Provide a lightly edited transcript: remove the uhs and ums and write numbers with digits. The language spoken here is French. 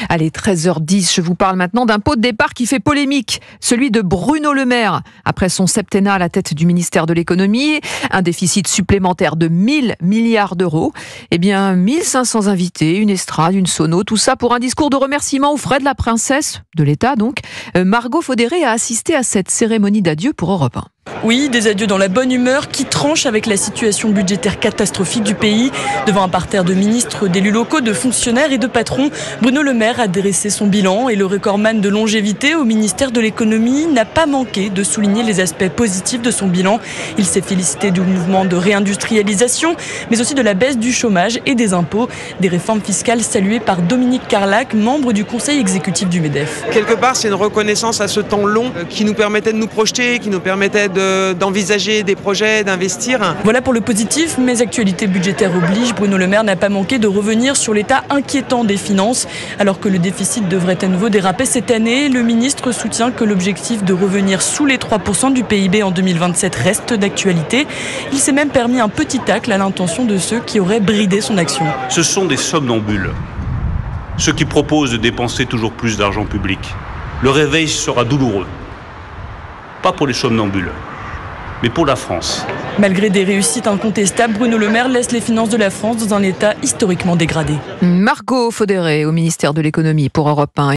Allez, 13h10, je vous parle maintenant d'un pot de départ qui fait polémique, celui de Bruno Le Maire. Après son septennat à la tête du ministère de l'économie, un déficit supplémentaire de 1000 milliards d'euros, 1500 invités, une estrade, une sono, tout ça pour un discours de remerciement aux frais de la princesse, de l'État donc. Margot Faudéré a assisté à cette cérémonie d'adieu pour Europe 1. Oui, des adieux dans la bonne humeur qui tranchent avec la situation budgétaire catastrophique du pays. Devant un parterre de ministres, d'élus locaux, de fonctionnaires et de patrons, Bruno Le Maire a dressé son bilan et le recordman de longévité au ministère de l'économie n'a pas manqué de souligner les aspects positifs de son bilan. Il s'est félicité du mouvement de réindustrialisation, mais aussi de la baisse du chômage et des impôts. Des réformes fiscales saluées par Dominique Carlac, membre du conseil exécutif du MEDEF. Quelque part, c'est une reconnaissance à ce temps long qui nous permettait de nous projeter, qui nous permettait d'envisager des projets, d'investir. Voilà pour le positif, mais actualité budgétaire oblige, Bruno Le Maire n'a pas manqué de revenir sur l'état inquiétant des finances. Alors que le déficit devrait à nouveau déraper cette année, le ministre soutient que l'objectif de revenir sous les 3% du PIB en 2027 reste d'actualité. Il s'est même permis un petit tacle à l'intention de ceux qui auraient bridé son action. Ce sont des somnambules, ceux qui proposent de dépenser toujours plus d'argent public. Le réveil sera douloureux. Pas pour les somnambules, mais pour la France. Malgré des réussites incontestables, Bruno Le Maire laisse les finances de la France dans un état historiquement dégradé. Margot Faudéré au ministère de l'économie pour Europe 1.